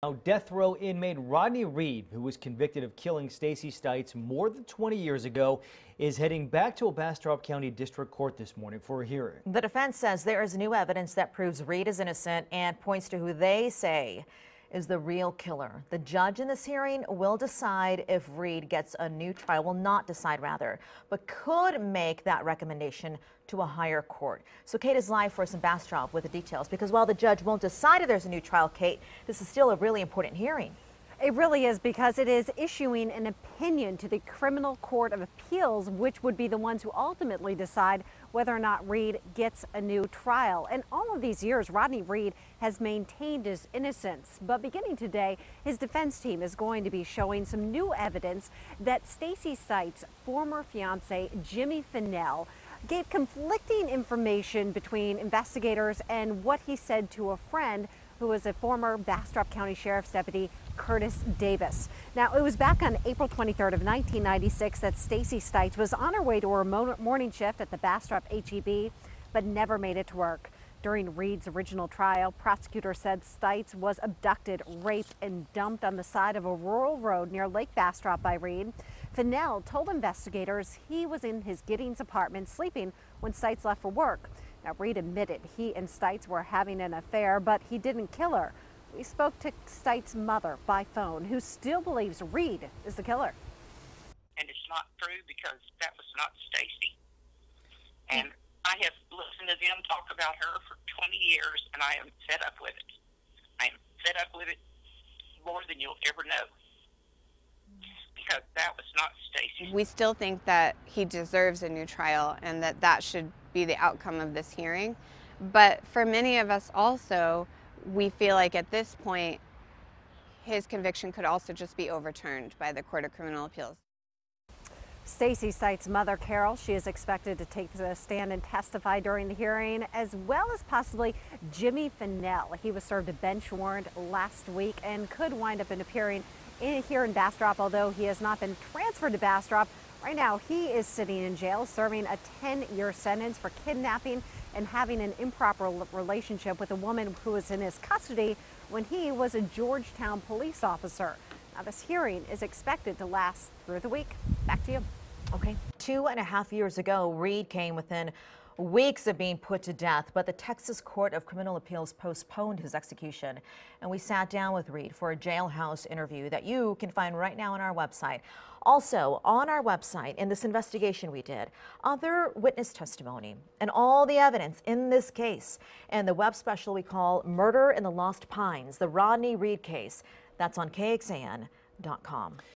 Now, death row inmate Rodney Reed, who was convicted of killing Stacey Stites more than 20 years ago, is heading back to a Bastrop County District Court this morning for a hearing. The defense says there is new evidence that proves Reed is innocent and points to who they say is the real killer. The judge in this hearing will decide if Reed gets a new trial, will not decide rather, but could make that recommendation to a higher court. So Kate is live for us in Bastrop with the details, because while the judge won't decide if there's a new trial, Kate, this is still a really important hearing. It really is, because it is issuing an opinion to the Criminal Court of Appeals, which would be the ones who ultimately decide whether or not Reed gets a new trial. And all of these years, Rodney Reed has maintained his innocence. But beginning today, his defense team is going to be showing some new evidence that Stacey Stites' former fiance, Jimmy Fennell, gave conflicting information between investigators and what he said to a friend who was a former Bastrop County Sheriff's Deputy, Curtis Davis. Now, it was back on April 23rd of 1996 that Stacey Stites was on her way to her morning shift at the Bastrop HEB, but never made it to work. During Reed's original trial, prosecutors said Stites was abducted, raped, and dumped on the side of a rural road near Lake Bastrop by Reed. Fennell told investigators he was in his Giddings apartment sleeping when Stites left for work. Now, Reed admitted he and Stites were having an affair, but he didn't kill her. We spoke to Stites' mother by phone, who still believes Reed is the killer. And it's not true, because that was not Stacey. And I have listened to them talk about her for 20 years, and I am fed up with it. I am fed up with it more than you'll ever know, because that was not Stacey. We still think that he deserves a new trial and that that should be the outcome of this hearing. But for many of us also, we feel like at this point, his conviction could also just be overturned by the Court of Criminal Appeals. Stacey Stites' mother, Carol, she is expected to take the stand and testify during the hearing, as well as possibly Jimmy Fennell. He was served a bench warrant last week and could wind up appearing here in Bastrop, although he has not been transferred to Bastrop. Right now, he is sitting in jail, serving a 10-year sentence for kidnapping and having an improper relationship with a woman who was in his custody when he was a Georgetown police officer. Now, this hearing is expected to last through the week. Back to you. Okay. 2.5 years ago, Reed came within weeks of being put to death, but the Texas Court of Criminal Appeals postponed his execution. And we sat down with Reed for a jailhouse interview that you can find right now on our website. Also on our website, in this investigation we did, other witness testimony and all the evidence in this case, and the web special we call Murder in the Lost Pines, the Rodney Reed case. That's on KXAN.com.